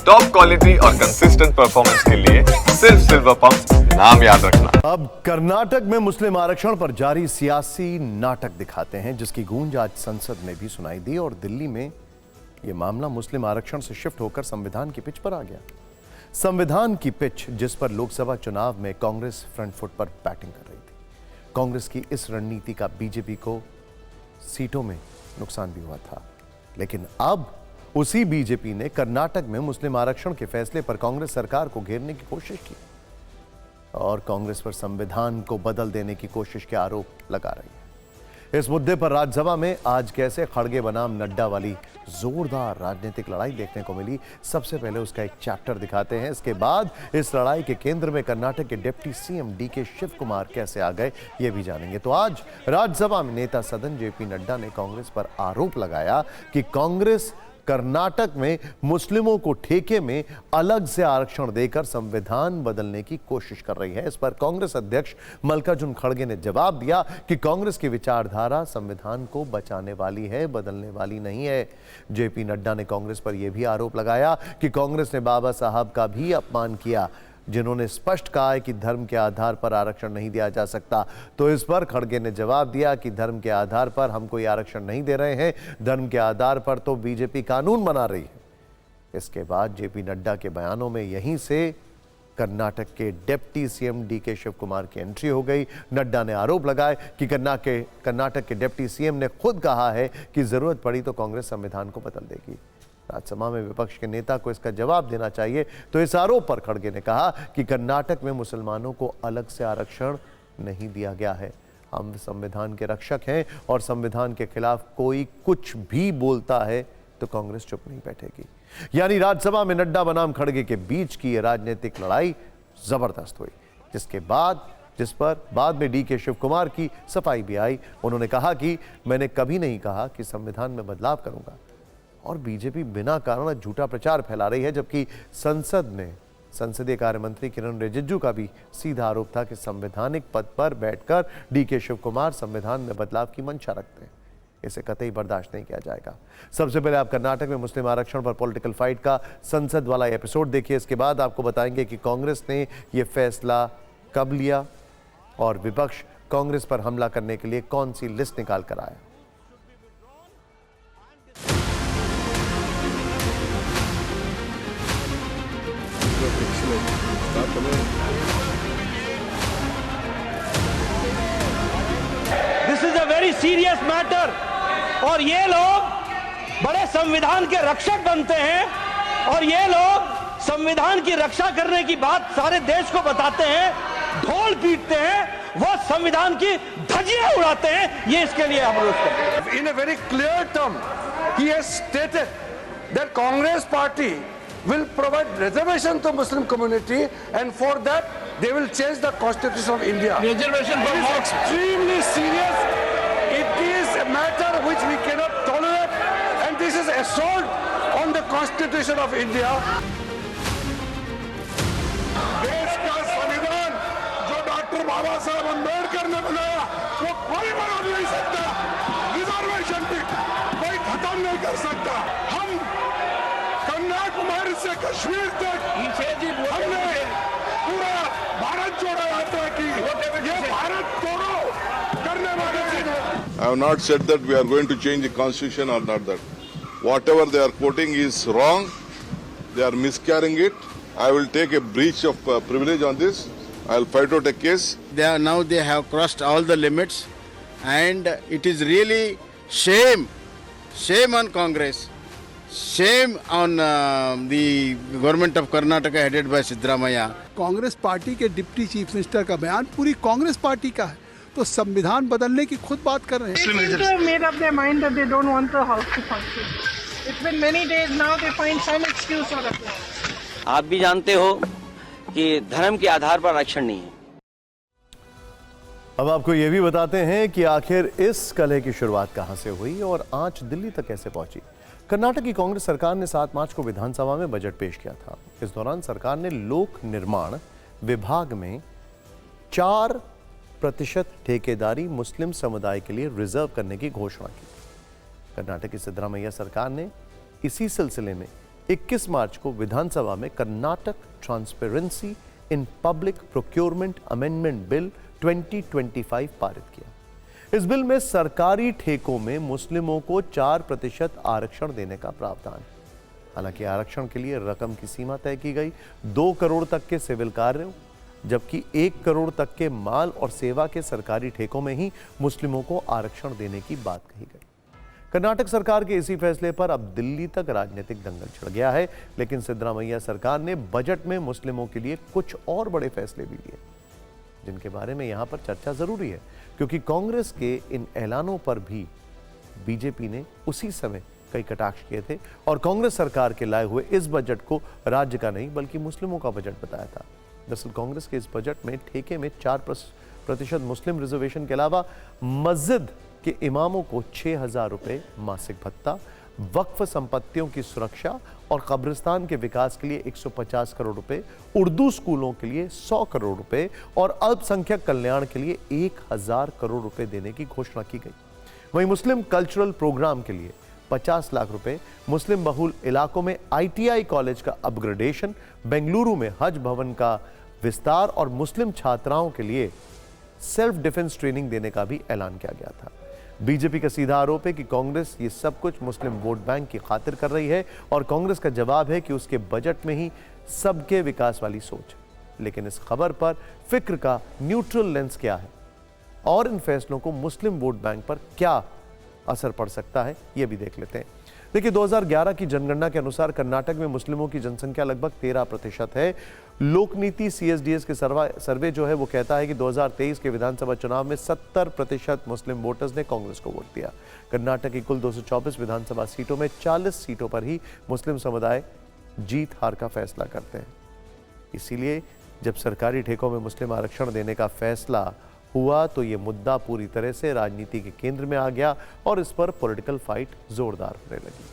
Top quality और consistent performance के लिए सिर्फ सिल्वर पंप नाम याद रखना। अब कर्नाटक में मुस्लिम आरक्षण पर जारी सियासी नाटक दिखाते हैं, जिसकी गूंज आज संसद में भी सुनाई दी और दिल्ली में यह मामला मुस्लिम आरक्षण से शिफ्ट होकर संविधान की पिच पर आ गया। संविधान की पिच जिस पर लोकसभा चुनाव में कांग्रेस फ्रंट फुट पर बैटिंग कर रही थी। कांग्रेस की इस रणनीति का बीजेपी को सीटों में नुकसान भी हुआ था, लेकिन अब उसी बीजेपी ने कर्नाटक में मुस्लिम आरक्षण के फैसले पर कांग्रेस सरकार को घेरने की कोशिश की और कांग्रेस पर संविधान को बदल देने की कोशिश के आरोप लगा रही है। इस मुद्दे पर राज्यसभा में आज कैसे खड़गे बनाम नड्डा वाली जोरदार राजनीतिक लड़ाई देखने को मिली, सबसे पहले उसका एक चैप्टर दिखाते हैं। इसके बाद इस लड़ाई के केंद्र में कर्नाटक के deputy CM DK Shivakumar कैसे आ गए, ये भी जानेंगे। तो आज राज्यसभा में नेता सदन जेपी नड्डा ने कांग्रेस पर आरोप लगाया कि कांग्रेस कर्नाटक में मुस्लिमों को ठेके में अलग से आरक्षण देकर संविधान बदलने की कोशिश कर रही है। इस पर कांग्रेस अध्यक्ष मल्लिकार्जुन खड़गे ने जवाब दिया कि कांग्रेस की विचारधारा संविधान को बचाने वाली है, बदलने वाली नहीं है। जेपी नड्डा ने कांग्रेस पर यह भी आरोप लगाया कि कांग्रेस ने बाबा साहब का भी अपमान किया, जिन्होंने स्पष्ट कहा है कि धर्म के आधार पर आरक्षण नहीं दिया जा सकता। तो इस पर खड़गे ने जवाब दिया कि धर्म के आधार पर हम कोई आरक्षण नहीं दे रहे हैं, धर्म के आधार पर तो बीजेपी कानून बना रही है। इसके बाद जेपी नड्डा के बयानों में यहीं से कर्नाटक के deputy CM DK Shivakumar की एंट्री हो गई। नड्डा ने आरोप लगाया कि कर्नाटक के डिप्टी सीएम ने खुद कहा है कि जरूरत पड़ी तो कांग्रेस संविधान को बदल देगी। राज्यसभा में विपक्ष के नेता को इसका जवाब देना चाहिए। तो इस आरोप पर खड़गे ने कहा कि कर्नाटक में मुसलमानों को अलग से आरक्षण नहीं दिया गया है। हम संविधान के रक्षक हैं और संविधान के खिलाफ कोई कुछ भी बोलता है तो कांग्रेस चुप नहीं बैठेगी। यानी राज्यसभा में नड्डा बनाम खड़गे के बीच की राजनीतिक लड़ाई जबरदस्त हुई, जिस पर बाद में डीके शिव कुमार की सफाई भी आई। उन्होंने कहा कि मैंने कभी नहीं कहा कि संविधान में बदलाव करूंगा और बीजेपी बिना कारण झूठा प्रचार फैला रही है। जबकि संसद में संसदीय कार्य मंत्री किरण रिजिजू का भी सीधा आरोप था कि संवैधानिक पद पर बैठकर डीके शिव कुमार संविधान में बदलाव की मंशा रखते हैं। इसे कतई बर्दाश्त नहीं किया जाएगा। सबसे पहले आप कर्नाटक में मुस्लिम आरक्षण पर पॉलिटिकल फाइट का संसद वाला एपिसोड देखिए। इसके बाद आपको बताएंगे कि कांग्रेस ने यह फैसला कब लिया और विपक्ष कांग्रेस पर हमला करने के लिए कौन सी लिस्ट निकाल कर आया। This is a very serious matter और ये लोग बड़े संविधान के रक्षक बनते हैं और ये लोग संविधान की रक्षा करने की बात सारे देश को बताते हैं, ढोल पीटते हैं, वो संविधान की धज्जियां उड़ाते हैं। ये इसके लिए हम लोग in a very clear term he has stated that Congress party will provide reservation to Muslim community, and for that they will change the constitution of India. Reservation it is extremely serious. It is a matter which we cannot tolerate, and this is assault on the constitution of India. देश का संविधान जो doctor बाबा साहब अम्बेडकर ने बनाया वो कोई बना नहीं सकता। रिजर्वेशन भी कोई खत्म नहीं कर सकता। हम कन्याकुमारी से कश्मीर तक हमने पूरा भारत जोड़ो यात्रा की। ये भारत तोड़ो करने वाले I have not said that we are going to change the constitution or not that. Whatever they are quoting is wrong. They are miscarrying it. I will take a breach of privilege on this. I will fight out a case. Now they have crossed all the limits, and it is really shame on Congress. Shame on the government of Karnataka headed by Siddaramaiah. Congress party के deputy chief minister का बयान पूरी Congress party का है, तो संविधान बदलने की खुद बात कर रहे हैं। They made up their mind that they don't want the house to function. It's been many days now. They find some excuse for that. आप भी जानते हो कि धर्म के आधार पर आरक्षण नहीं है। अब आपको यह भी बताते हैं कि आखिर इस कलह की शुरुआत कहां से हुई और आज दिल्ली तक कैसे पहुंची। कर्नाटक की कांग्रेस सरकार ने 7 मार्च को विधानसभा में बजट पेश किया था। इस दौरान सरकार ने लोक निर्माण विभाग में 4% ठेकेदारी मुस्लिम समुदाय के लिए रिजर्व करने की घोषणा की। कर्नाटक की सिद्धरामैया सरकार ने इसी सिलसिले में 21 मार्च को विधानसभा में Karnataka transparency in public procurement amendment bill 2025 पारित किया। इस बिल में सरकारी ठेकों में मुस्लिमों को 4% आरक्षण देने का प्रावधान है। हालांकि आरक्षण के लिए रकम की सीमा तय की गई 2 करोड़ तक के सिविल कार्यों, जबकि 1 करोड़ तक के माल और सेवा के सरकारी ठेकों में ही मुस्लिमों को आरक्षण देने की बात कही गई। कर्नाटक सरकार के इसी फैसले पर अब दिल्ली तक राजनीतिक दंगल छिड़ गया है, लेकिन सिद्धरामैया सरकार ने बजट में मुस्लिमों के लिए कुछ और बड़े फैसले भी लिए, जिनके बारे में यहां पर चर्चा जरूरी है, क्योंकि कांग्रेस के इन ऐलानों पर भी बीजेपी ने उसी समय कई कटाक्ष किए थे और कांग्रेस सरकार के लाए हुए इस बजट को राज्य का नहीं बल्कि मुस्लिमों का बजट बताया था। दरअसल कांग्रेस के इस बजट में ठेके में 4% मुस्लिम रिजर्वेशन के अलावा मस्जिद के इमामों को 6,000 रुपए मासिक भत्ता, वक्फ संपत्तियों की सुरक्षा और कब्रिस्तान के विकास के लिए 150 करोड़ रुपए, उर्दू स्कूलों के लिए 100 करोड़ रुपए और अल्पसंख्यक कल्याण के लिए 1,000 करोड़ रुपए देने की घोषणा की गई। वहीं मुस्लिम कल्चरल प्रोग्राम के लिए 50 लाख रुपए, मुस्लिम बहुल इलाकों में ITI कॉलेज का अपग्रेडेशन, बेंगलुरु में हज भवन का विस्तार और मुस्लिम छात्राओं के लिए सेल्फ डिफेंस ट्रेनिंग देने का भी ऐलान किया गया था। बीजेपी का सीधा आरोप है कि कांग्रेस ये सब कुछ मुस्लिम वोट बैंक की खातिर कर रही है और कांग्रेस का जवाब है कि उसके बजट में ही सबके विकास वाली सोच है। लेकिन इस खबर पर फिक्र का न्यूट्रल लेंस क्या है और इन फैसलों को मुस्लिम वोट बैंक पर क्या असर पड़ सकता है, यह भी देख लेते हैं। देखिए, 2011 की जनगणना के अनुसार कर्नाटक में मुस्लिमों की जनसंख्या लगभग 13% है। लोकनीति CSDS के सर्वे जो है वो कहता है कि 2023 के विधानसभा चुनाव में 70% मुस्लिम वोटर्स ने कांग्रेस को वोट दिया। कर्नाटक की कुल 224 विधानसभा सीटों में 40 सीटों पर ही मुस्लिम समुदाय जीत हार का फैसला करते हैं। इसीलिए जब सरकारी ठेकों में मुस्लिम आरक्षण देने का फैसला हुआ तो ये मुद्दा पूरी तरह से राजनीति के केंद्र में आ गया और इस पर पॉलिटिकल फाइट जोरदार होने लगी।